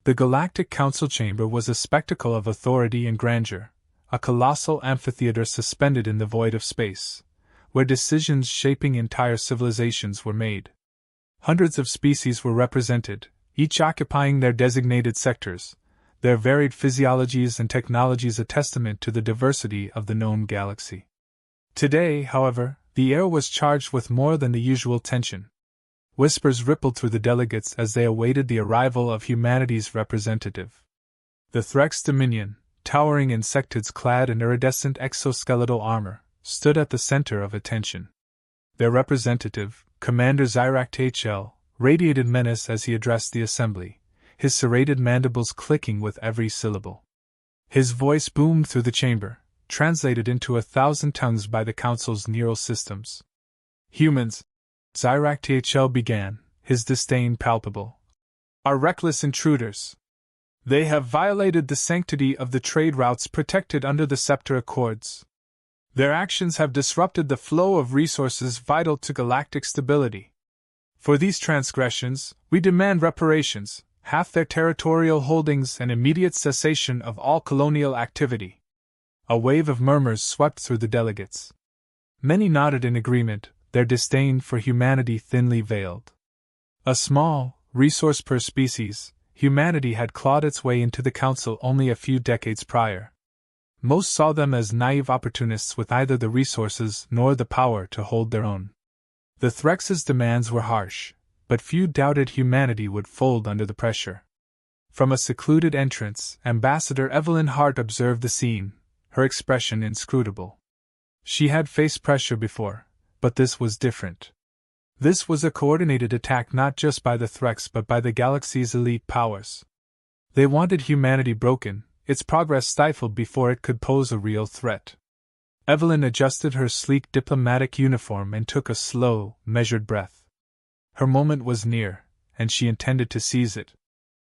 The Galactic Council chamber was a spectacle of authority and grandeur, a colossal amphitheater suspended in the void of space, where decisions shaping entire civilizations were made. Hundreds of species were represented, each occupying their designated sectors, their varied physiologies and technologies a testament to the diversity of the known galaxy. Today, however, the air was charged with more than the usual tension. Whispers rippled through the delegates as they awaited the arrival of humanity's representative. The Threx Dominion, towering insectoids clad in iridescent exoskeletal armor, stood at the center of attention. Their representative, Commander Zyrak HL, radiated menace as he addressed the assembly, his serrated mandibles clicking with every syllable. His voice boomed through the chamber, translated into 1,000 tongues by the Council's neural systems. Humans, Zyrak HL began, his disdain palpable, are reckless intruders. They have violated the sanctity of the trade routes protected under the Scepter Accords. Their actions have disrupted the flow of resources vital to galactic stability. For these transgressions, we demand reparations, half their territorial holdings, and immediate cessation of all colonial activity. A wave of murmurs swept through the delegates. Many nodded in agreement, their disdain for humanity thinly veiled. A small resource per species, humanity had clawed its way into the Council only a few decades prior. Most saw them as naive opportunists with neither the resources nor the power to hold their own. The Threx's demands were harsh, but few doubted humanity would fold under the pressure. From a secluded entrance, Ambassador Evelyn Hart observed the scene, her expression inscrutable. She had faced pressure before, but this was different. This was a coordinated attack not just by the Threx but by the galaxy's elite powers. They wanted humanity broken, its progress stifled before it could pose a real threat. Evelyn adjusted her sleek diplomatic uniform and took a slow, measured breath. Her moment was near, and she intended to seize it.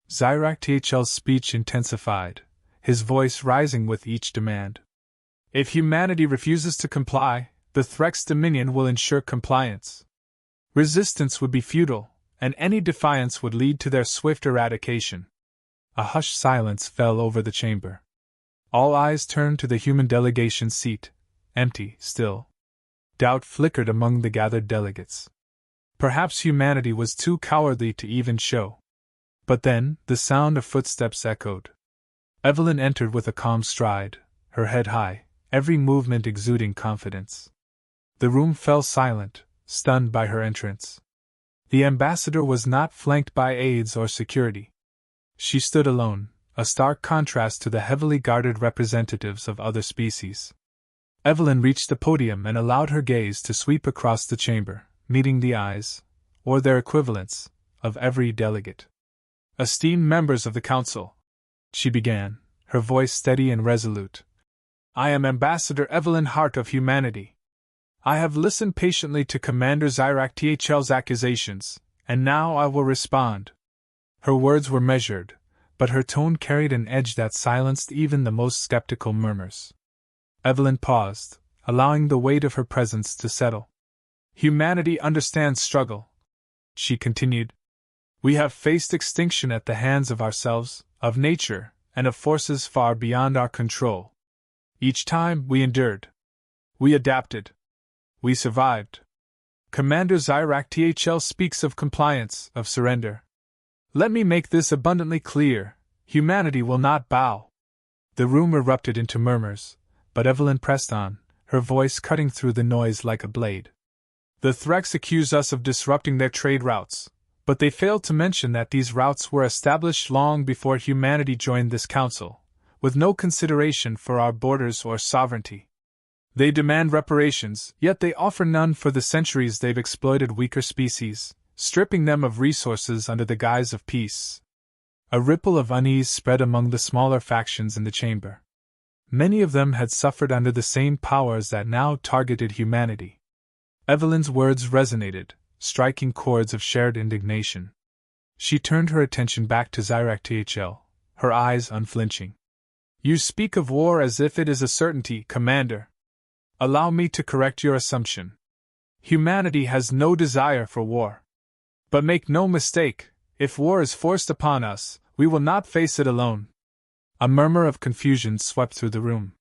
Zyrak THL's speech intensified, his voice rising with each demand. If humanity refuses to comply, the Threx Dominion will ensure compliance. Resistance would be futile, and any defiance would lead to their swift eradication. A hushed silence fell over the chamber. All eyes turned to the human delegation's seat, empty, still. Doubt flickered among the gathered delegates. Perhaps humanity was too cowardly to even show. But then, the sound of footsteps echoed. Evelyn entered with a calm stride, her head high, every movement exuding confidence. The room fell silent, stunned by her entrance. The ambassador was not flanked by aides or security. She stood alone, a stark contrast to the heavily guarded representatives of other species. Evelyn reached the podium and allowed her gaze to sweep across the chamber, meeting the eyes, or their equivalents, of every delegate. Esteemed members of the Council, she began, her voice steady and resolute. I am Ambassador Evelyn Hart of Humanity. I have listened patiently to Commander Zyrak THL's accusations, and now I will respond. Her words were measured, but her tone carried an edge that silenced even the most skeptical murmurs. Evelyn paused, allowing the weight of her presence to settle. Humanity understands struggle, she continued. We have faced extinction at the hands of ourselves, of nature, and of forces far beyond our control. Each time we endured. We adapted. We survived. Commander Zyrak THL speaks of compliance, of surrender. Let me make this abundantly clear, humanity will not bow. The room erupted into murmurs, but Evelyn pressed on, her voice cutting through the noise like a blade. The Threx accuse us of disrupting their trade routes, but they failed to mention that these routes were established long before humanity joined this council, with no consideration for our borders or sovereignty. They demand reparations, yet they offer none for the centuries they've exploited weaker species, stripping them of resources under the guise of peace. A ripple of unease spread among the smaller factions in the chamber. Many of them had suffered under the same powers that now targeted humanity. Evelyn's words resonated, striking chords of shared indignation. She turned her attention back to Zyrak THL, her eyes unflinching. You speak of war as if it is a certainty, Commander. Allow me to correct your assumption. Humanity has no desire for war. But make no mistake, if war is forced upon us, We will not face it alone. A murmur of confusion swept through the room.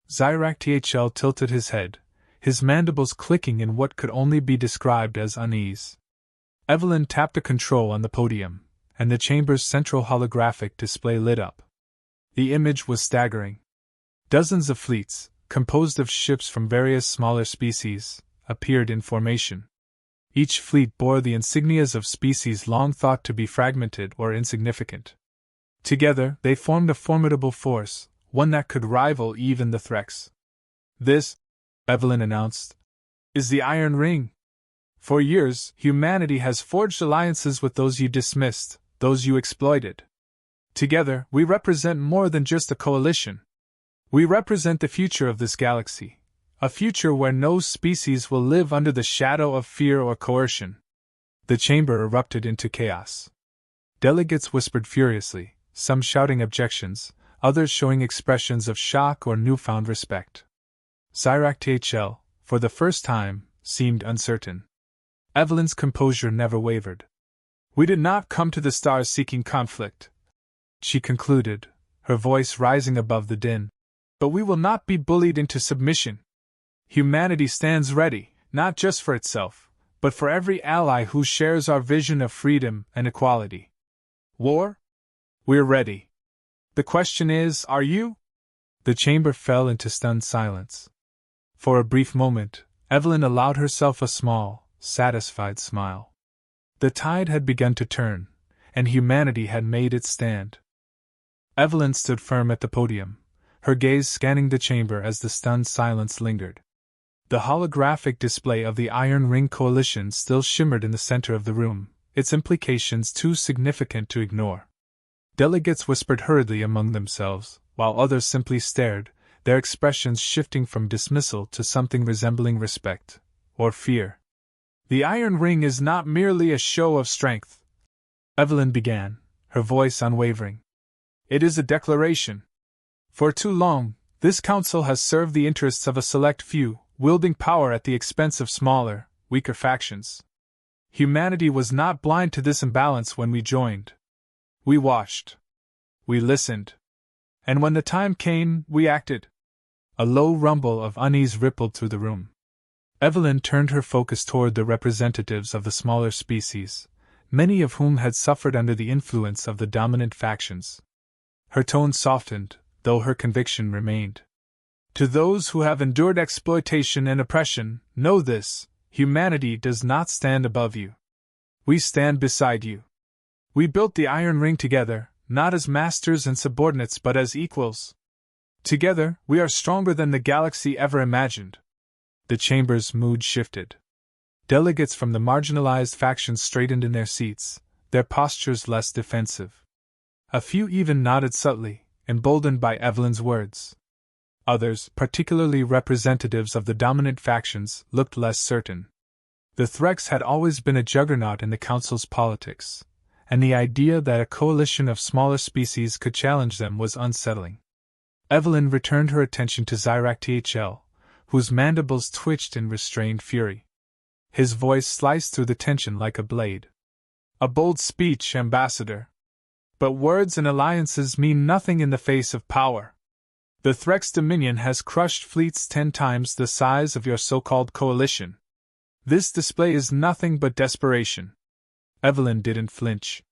Zyrak THL tilted his head, his mandibles clicking in what could only be described as unease. Evelyn tapped a control on the podium, and the chamber's central holographic display lit up. The image was staggering. Dozens of fleets, composed of ships from various smaller species, appeared in formation. Each fleet bore the insignias of species long thought to be fragmented or insignificant. Together, they formed a formidable force, one that could rival even the Threx. This, Evelyn announced, is the Iron Ring. For years, humanity has forged alliances with those you dismissed, those you exploited. Together, we represent more than just a coalition. We represent the future of this galaxy, a future where no species will live under the shadow of fear or coercion. The chamber erupted into chaos. Delegates whispered furiously, some shouting objections, others showing expressions of shock or newfound respect. Zyrak THL, for the first time, seemed uncertain. Evelyn's composure never wavered. We did not come to the stars seeking conflict, she concluded, her voice rising above the din. But we will not be bullied into submission. Humanity stands ready, not just for itself, but for every ally who shares our vision of freedom and equality. War? We're ready. The question is, are you? The chamber fell into stunned silence. For a brief moment, Evelyn allowed herself a small, satisfied smile. The tide had begun to turn, and humanity had made its stand. Evelyn stood firm at the podium, her gaze scanning the chamber as the stunned silence lingered. The holographic display of the Iron Ring Coalition still shimmered in the center of the room, its implications too significant to ignore. Delegates whispered hurriedly among themselves, while others simply stared, their expressions shifting from dismissal to something resembling respect or fear. The Iron Ring is not merely a show of strength, Evelyn began, her voice unwavering. It is a declaration. For too long, this council has served the interests of a select few, wielding power at the expense of smaller, weaker factions. Humanity was not blind to this imbalance when we joined. We watched. We listened. And when the time came, we acted. A low rumble of unease rippled through the room. Evelyn turned her focus toward the representatives of the smaller species, many of whom had suffered under the influence of the dominant factions. Her tone softened, though her conviction remained. To those who have endured exploitation and oppression, know this: humanity does not stand above you. We stand beside you. We built the Iron Ring together, not as masters and subordinates but as equals. Together, we are stronger than the galaxy ever imagined. The chamber's mood shifted. Delegates from the marginalized factions straightened in their seats, their postures less defensive. A few even nodded subtly, emboldened by Evelyn's words. Others, particularly representatives of the dominant factions, looked less certain. The Threx had always been a juggernaut in the Council's politics, and the idea that a coalition of smaller species could challenge them was unsettling. Evelyn returned her attention to Zyrak THL, whose mandibles twitched in restrained fury. His voice sliced through the tension like a blade. A bold speech, Ambassador. But words and alliances mean nothing in the face of power. The Threx Dominion has crushed fleets 10 times the size of your so-called coalition. This display is nothing but desperation. Evelyn didn't flinch.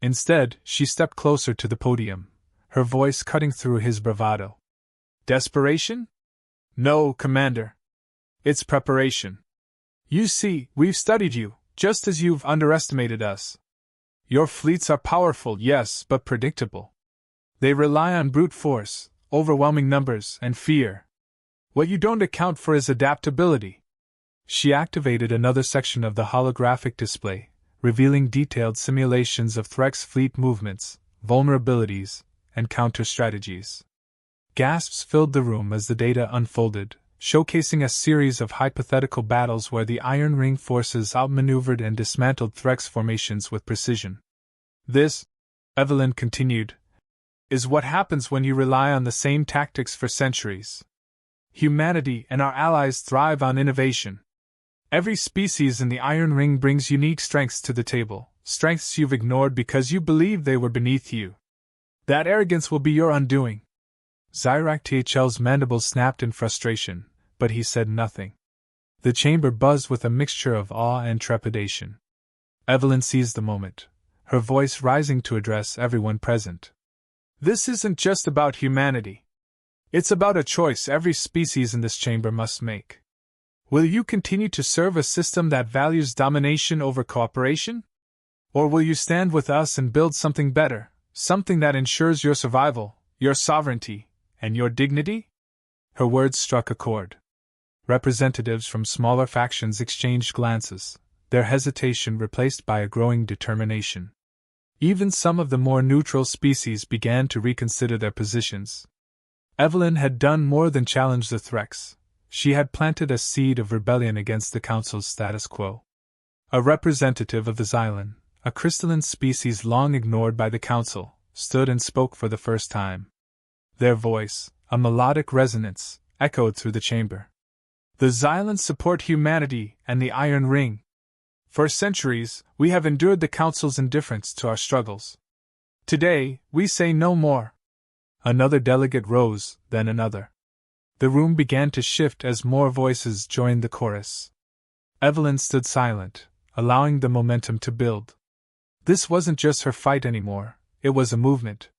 Instead, she stepped closer to the podium, her voice cutting through his bravado. Desperation? No, Commander. It's preparation. You see, we've studied you, just as you've underestimated us. Your fleets are powerful, yes, but predictable. They rely on brute force, overwhelming numbers, and fear. What you don't account for is adaptability. She activated another section of the holographic display, revealing detailed simulations of Threx fleet movements, vulnerabilities, and counter-strategies. Gasps filled the room as the data unfolded, showcasing a series of hypothetical battles where the Iron Ring forces outmaneuvered and dismantled Threx formations with precision. This, Evelyn continued, is what happens when you rely on the same tactics for centuries. Humanity and our allies thrive on innovation. Every species in the Iron Ring brings unique strengths to the table, strengths you've ignored because you believed they were beneath you. That arrogance will be your undoing. THL's mandibles snapped in frustration, but he said nothing. The chamber buzzed with a mixture of awe and trepidation. Evelyn seized the moment, her voice rising to address everyone present. This isn't just about humanity. It's about a choice every species in this chamber must make. Will you continue to serve a system that values domination over cooperation? Or will you stand with us and build something better, something that ensures your survival, your sovereignty, and your dignity? Her words struck a chord. Representatives from smaller factions exchanged glances, their hesitation replaced by a growing determination. Even some of the more neutral species began to reconsider their positions. Evelyn had done more than challenge the threats. She had planted a seed of rebellion against the Council's status quo. A representative of the Xylan, a crystalline species long ignored by the Council, stood and spoke for the first time. Their voice, a melodic resonance, echoed through the chamber. The Xylans support humanity and the Iron Ring. For centuries, we have endured the Council's indifference to our struggles. Today, we say no more. Another delegate rose, then another. The room began to shift as more voices joined the chorus. Evelyn stood silent, allowing the momentum to build. This wasn't just her fight anymore, it was a movement.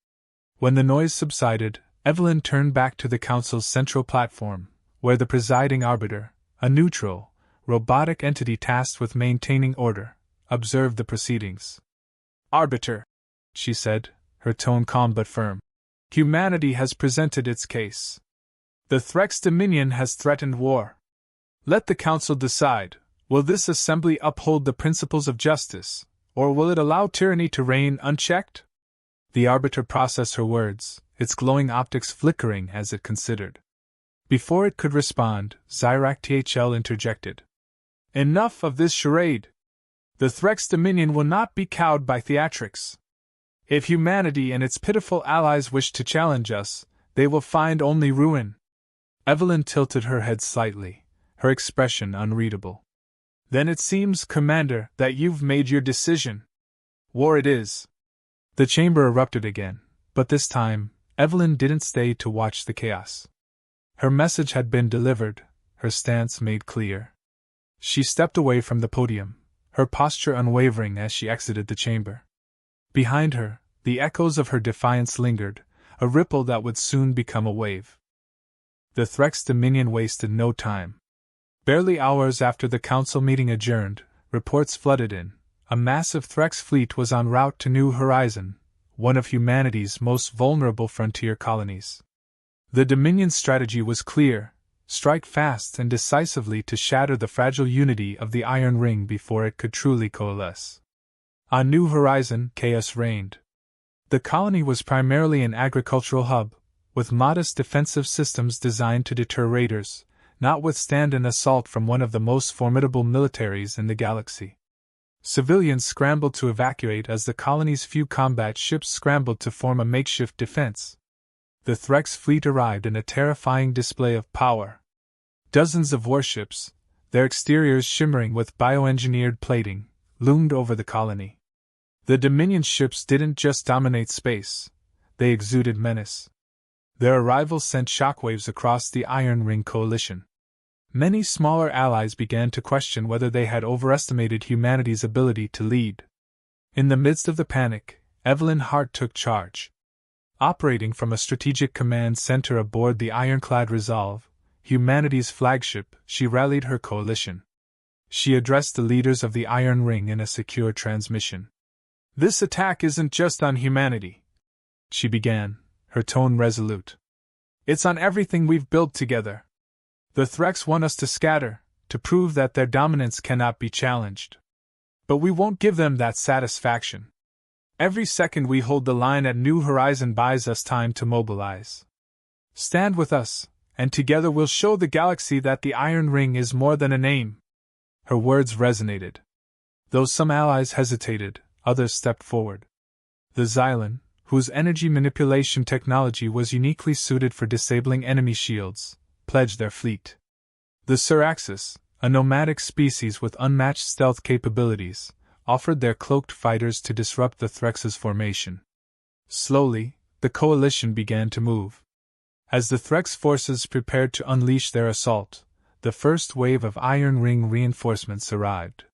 When the noise subsided, Evelyn turned back to the Council's central platform, where the presiding arbiter, a neutral, robotic entity tasked with maintaining order, observed the proceedings. Arbiter, she said, her tone calm but firm. Humanity has presented its case. The Threx Dominion has threatened war. Let the Council decide, will this assembly uphold the principles of justice, or will it allow tyranny to reign unchecked? The arbiter processed her words, its glowing optics flickering as it considered. Before it could respond, THL interjected. Enough of this charade. The Threx Dominion will not be cowed by theatrics. If humanity and its pitiful allies wish to challenge us, they will find only ruin. Evelyn tilted her head slightly, her expression unreadable. Then it seems, Commander, that you've made your decision. War it is. The chamber erupted again, but this time, Evelyn didn't stay to watch the chaos. Her message had been delivered, her stance made clear. She stepped away from the podium, her posture unwavering as she exited the chamber. Behind her, the echoes of her defiance lingered, a ripple that would soon become a wave. The Threx Dominion wasted no time. Barely hours after the Council meeting adjourned, reports flooded in. A massive Threx fleet was en route to New Horizon, one of humanity's most vulnerable frontier colonies. The Dominion's strategy was clear: strike fast and decisively to shatter the fragile unity of the Iron Ring before it could truly coalesce. On New Horizon, chaos reigned. The colony was primarily an agricultural hub, with modest defensive systems designed to deter raiders, not withstand an assault from one of the most formidable militaries in the galaxy. Civilians scrambled to evacuate as the colony's few combat ships scrambled to form a makeshift defense. The Threx fleet arrived in a terrifying display of power. Dozens of warships, their exteriors shimmering with bioengineered plating, loomed over the colony. The Dominion ships didn't just dominate space, they exuded menace. Their arrival sent shockwaves across the Iron Ring coalition. Many smaller allies began to question whether they had overestimated humanity's ability to lead. In the midst of the panic, Evelyn Hart took charge. Operating from a strategic command center aboard the ironclad Resolve, humanity's flagship, she rallied her coalition. She addressed the leaders of the Iron Ring in a secure transmission. This attack isn't just on humanity, she began, her tone resolute. It's on everything we've built together. The Threx want us to scatter, to prove that their dominance cannot be challenged. But we won't give them that satisfaction. Every second we hold the line at New Horizon buys us time to mobilize. Stand with us, and together we'll show the galaxy that the Iron Ring is more than a name. Her words resonated. Though some allies hesitated, others stepped forward. The Xylan, whose energy manipulation technology was uniquely suited for disabling enemy shields, pledged their fleet. The Syraxis, a nomadic species with unmatched stealth capabilities, offered their cloaked fighters to disrupt the Threx's formation. Slowly, the coalition began to move. As the Threx forces prepared to unleash their assault, the first wave of Iron Ring reinforcements arrived.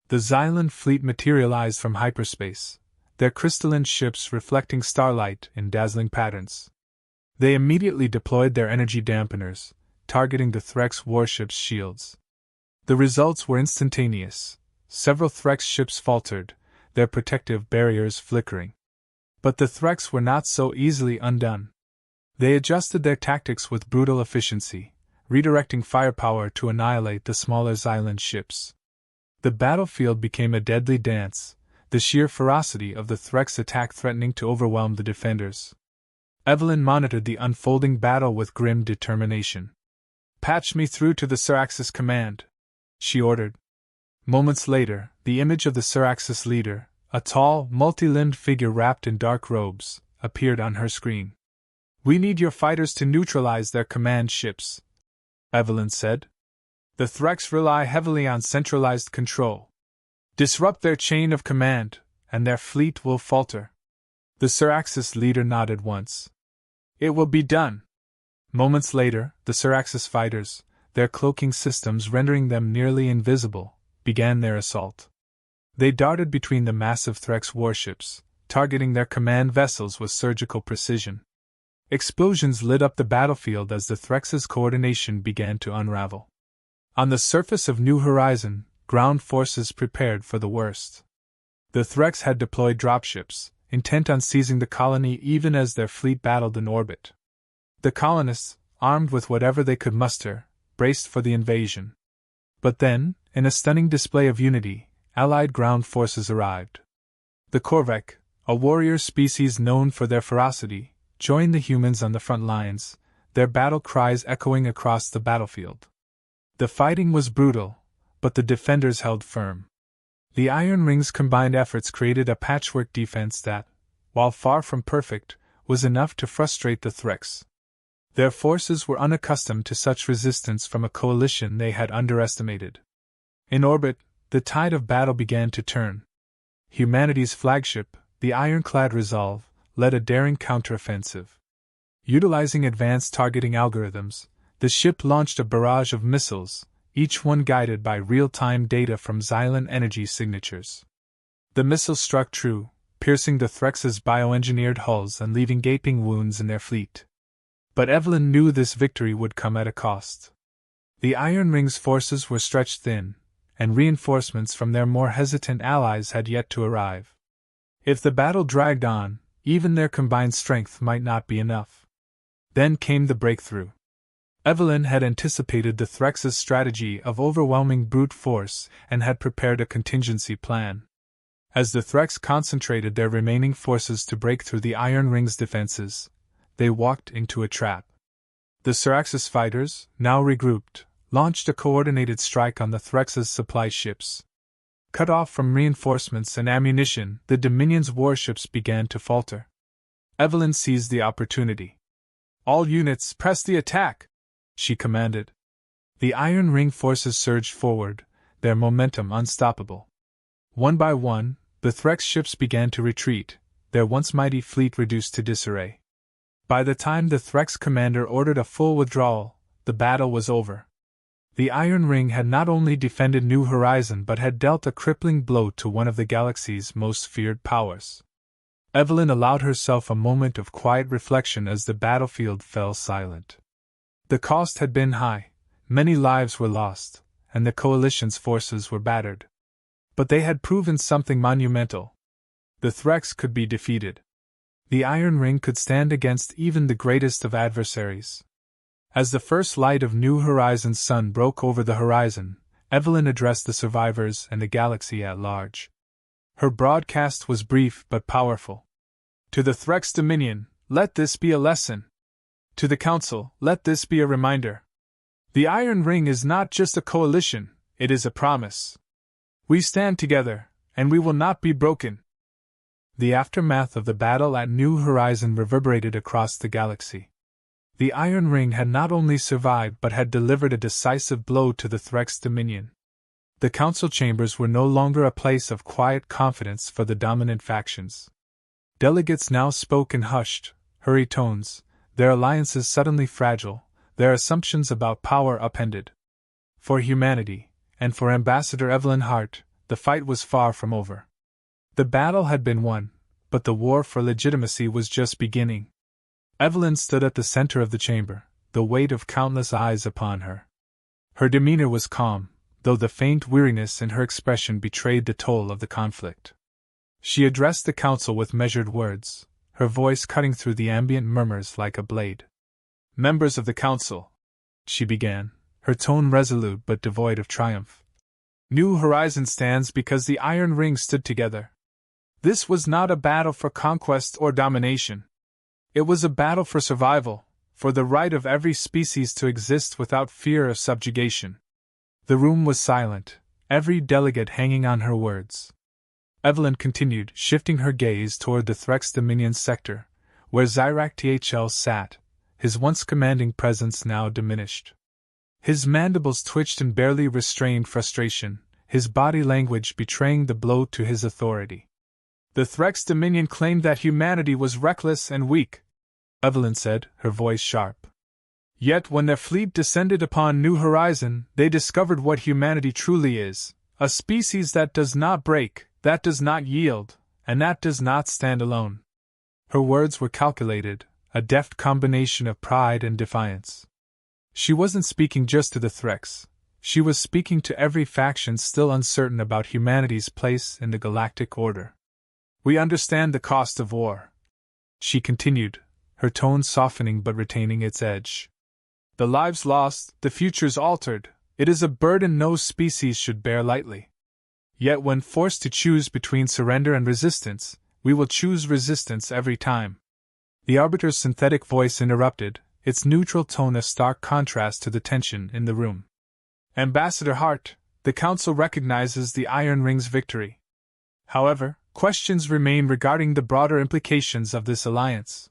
The Xylan fleet materialized from hyperspace, their crystalline ships reflecting starlight in dazzling patterns. They immediately deployed their energy dampeners, targeting the Threx warships' shields. The results were instantaneous. Several Threx ships faltered, their protective barriers flickering. But the Threx were not so easily undone. They adjusted their tactics with brutal efficiency, redirecting firepower to annihilate the smaller Xylan ships. The battlefield became a deadly dance, the sheer ferocity of the Threx attack threatening to overwhelm the defenders. Evelyn monitored the unfolding battle with grim determination. "Patch me through to the Syraxis command," she ordered. Moments later, the image of the Syraxis leader, a tall, multi-limbed figure wrapped in dark robes, appeared on her screen. "We need your fighters to neutralize their command ships," Evelyn said. "The Threx rely heavily on centralized control. Disrupt their chain of command, and their fleet will falter." The Syraxis leader nodded once. "It will be done." Moments later, the Syraxis fighters, their cloaking systems rendering them nearly invisible, began their assault. They darted between the massive Threx warships, targeting their command vessels with surgical precision. Explosions lit up the battlefield as the Threx's coordination began to unravel. On the surface of New Horizon, ground forces prepared for the worst. The Threx had deployed dropships, intent on seizing the colony even as their fleet battled in orbit. The colonists, armed with whatever they could muster, braced for the invasion. But then, in a stunning display of unity, Allied ground forces arrived. The Korvek, a warrior species known for their ferocity, joined the humans on the front lines, their battle cries echoing across the battlefield. The fighting was brutal, but the defenders held firm. The Iron Ring's combined efforts created a patchwork defense that, while far from perfect, was enough to frustrate the Threx. Their forces were unaccustomed to such resistance from a coalition they had underestimated. In orbit, the tide of battle began to turn. Humanity's flagship, the ironclad Resolve, led a daring counteroffensive. Utilizing advanced targeting algorithms, the ship launched a barrage of missiles, each one guided by real-time data from Xylan energy signatures. The missiles struck true, piercing the Threx's bioengineered hulls and leaving gaping wounds in their fleet. But Evelyn knew this victory would come at a cost. The Iron Ring's forces were stretched thin, and reinforcements from their more hesitant allies had yet to arrive. If the battle dragged on, even their combined strength might not be enough. Then came the breakthrough. Evelyn had anticipated the Threx's strategy of overwhelming brute force and had prepared a contingency plan. As the Threx concentrated their remaining forces to break through the Iron Ring's defenses, they walked into a trap. The Syraxis fighters, now regrouped, launched a coordinated strike on the Threx's supply ships. Cut off from reinforcements and ammunition, the Dominion's warships began to falter. Evelyn seized the opportunity. "All units, press the attack!" she commanded. The Iron Ring forces surged forward, their momentum unstoppable. One by one, the Threx ships began to retreat, their once mighty fleet reduced to disarray. By the time the Threx commander ordered a full withdrawal, the battle was over. The Iron Ring had not only defended New Horizon but had dealt a crippling blow to one of the galaxy's most feared powers. Evelyn allowed herself a moment of quiet reflection as the battlefield fell silent. The cost had been high, many lives were lost, and the Coalition's forces were battered. But they had proven something monumental. The Threx could be defeated. The Iron Ring could stand against even the greatest of adversaries. As the first light of New Horizon's sun broke over the horizon, Evelyn addressed the survivors and the galaxy at large. Her broadcast was brief but powerful. To the Threx Dominion, let this be a lesson. To the Council, let this be a reminder. The Iron Ring is not just a coalition, it is a promise. We stand together, and we will not be broken. The aftermath of the battle at New Horizon reverberated across the galaxy. The Iron Ring had not only survived but had delivered a decisive blow to the Threx Dominion. The council chambers were no longer a place of quiet confidence for the dominant factions. Delegates now spoke in hushed, hurried tones, their alliances suddenly fragile, their assumptions about power upended. For humanity, and for Ambassador Evelyn Hart, the fight was far from over. The battle had been won, but the war for legitimacy was just beginning. Evelyn stood at the center of the chamber, the weight of countless eyes upon her. Her demeanor was calm, though the faint weariness in her expression betrayed the toll of the conflict. She addressed the council with measured words, her voice cutting through the ambient murmurs like a blade. "Members of the council," she began, her tone resolute but devoid of triumph. "New Horizon stands because the Iron Ring stood together. This was not a battle for conquest or domination. It was a battle for survival, for the right of every species to exist without fear of subjugation." The room was silent, every delegate hanging on her words. Evelyn continued, shifting her gaze toward the Threx Dominion sector, where Zyrak THL sat, his once commanding presence now diminished. His mandibles twitched in barely restrained frustration, his body language betraying the blow to his authority. "The Threx Dominion claimed that humanity was reckless and weak," Evelyn said, her voice sharp. "Yet when their fleet descended upon New Horizon, they discovered what humanity truly is, a species that does not break, that does not yield, and that does not stand alone." Her words were calculated, a deft combination of pride and defiance. She wasn't speaking just to the Threx, she was speaking to every faction still uncertain about humanity's place in the galactic order. "We understand the cost of war," she continued, her tone softening but retaining its edge. "The lives lost, the futures altered, it is a burden no species should bear lightly. Yet when forced to choose between surrender and resistance, we will choose resistance every time." The Arbiter's synthetic voice interrupted, its neutral tone a stark contrast to the tension in the room. "Ambassador Hart, the Council recognizes the Iron Ring's victory. However, questions remain regarding the broader implications of this alliance.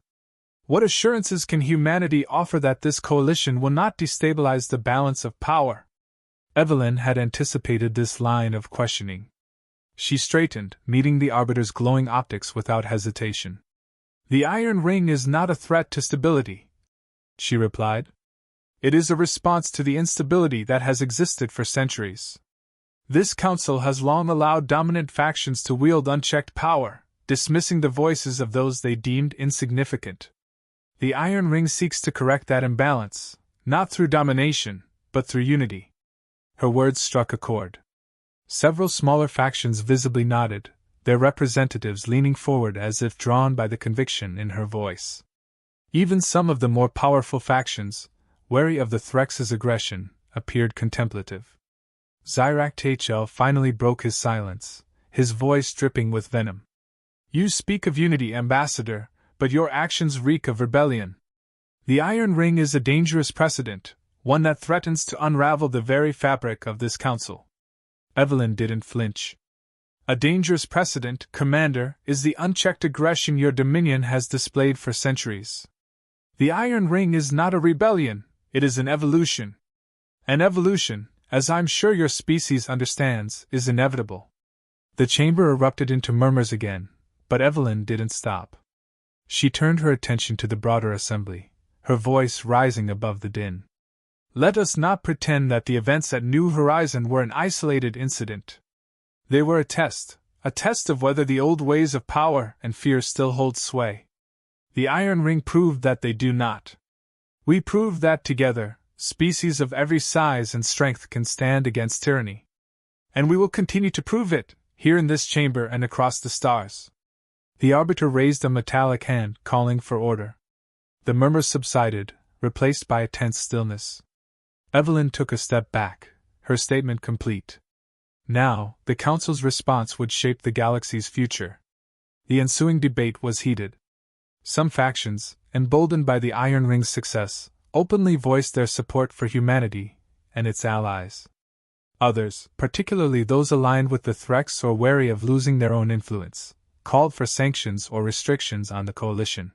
What assurances can humanity offer that this coalition will not destabilize the balance of power?" Evelyn had anticipated this line of questioning. She straightened, meeting the Arbiter's glowing optics without hesitation. "The Iron Ring is not a threat to stability," she replied. "It is a response to the instability that has existed for centuries. This council has long allowed dominant factions to wield unchecked power, dismissing the voices of those they deemed insignificant. The Iron Ring seeks to correct that imbalance, not through domination, but through unity." Her words struck a chord. Several smaller factions visibly nodded, their representatives leaning forward as if drawn by the conviction in her voice. Even some of the more powerful factions, wary of the Threx's aggression, appeared contemplative. Zyrak THL finally broke his silence, his voice dripping with venom. "You speak of unity, Ambassador, but your actions reek of rebellion. The Iron Ring is a dangerous precedent, one that threatens to unravel the very fabric of this council." Evelyn didn't flinch. "A dangerous precedent, Commander, is the unchecked aggression your Dominion has displayed for centuries. The Iron Ring is not a rebellion, it is an evolution. An evolution, as I'm sure your species understands, is inevitable." The chamber erupted into murmurs again, but Evelyn didn't stop. She turned her attention to the broader assembly, her voice rising above the din. "Let us not pretend that the events at New Horizon were an isolated incident. They were a test of whether the old ways of power and fear still hold sway. The Iron Ring proved that they do not. We proved that together, species of every size and strength can stand against tyranny. And we will continue to prove it, here in this chamber and across the stars." The Arbiter raised a metallic hand, calling for order. The murmurs subsided, replaced by a tense stillness. Evelyn took a step back, her statement complete. Now, the Council's response would shape the galaxy's future. The ensuing debate was heated. Some factions, emboldened by the Iron Ring's success, openly voiced their support for humanity and its allies. Others, particularly those aligned with the Threx or wary of losing their own influence, called for sanctions or restrictions on the coalition.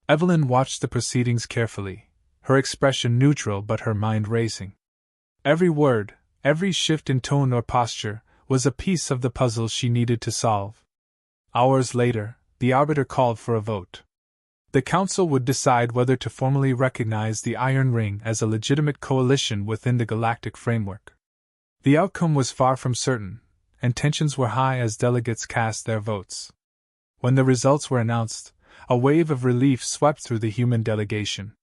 Evelyn watched the proceedings carefully, her expression neutral but her mind racing. Every word, every shift in tone or posture, was a piece of the puzzle she needed to solve. Hours later, the arbiter called for a vote. The council would decide whether to formally recognize the Iron Ring as a legitimate coalition within the galactic framework. The outcome was far from certain, and tensions were high as delegates cast their votes. When the results were announced, a wave of relief swept through the human delegation.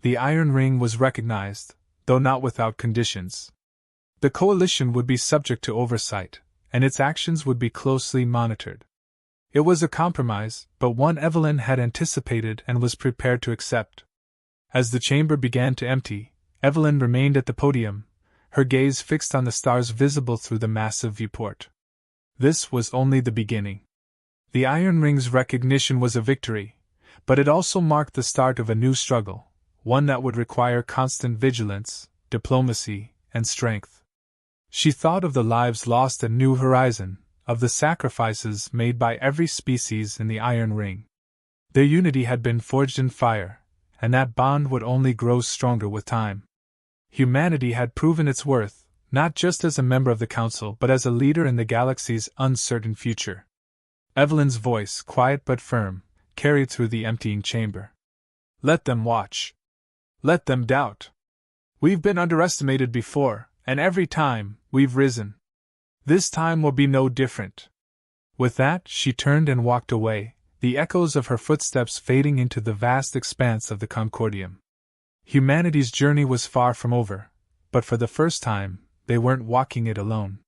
The Iron Ring was recognized, though not without conditions. The coalition would be subject to oversight, and its actions would be closely monitored. It was a compromise, but one Evelyn had anticipated and was prepared to accept. As the chamber began to empty, Evelyn remained at the podium, her gaze fixed on the stars visible through the massive viewport. This was only the beginning. The Iron Ring's recognition was a victory, but it also marked the start of a new struggle, one that would require constant vigilance, diplomacy, and strength. She thought of the lives lost at New Horizon, of the sacrifices made by every species in the Iron Ring. Their unity had been forged in fire, and that bond would only grow stronger with time. Humanity had proven its worth, not just as a member of the Council but as a leader in the galaxy's uncertain future. Evelyn's voice, quiet but firm, carried through the emptying chamber. Let them watch. Let them doubt. We've been underestimated before, and every time, we've risen. This time will be no different. With that, she turned and walked away, the echoes of her footsteps fading into the vast expanse of the Concordium. Humanity's journey was far from over, but for the first time, they weren't walking it alone.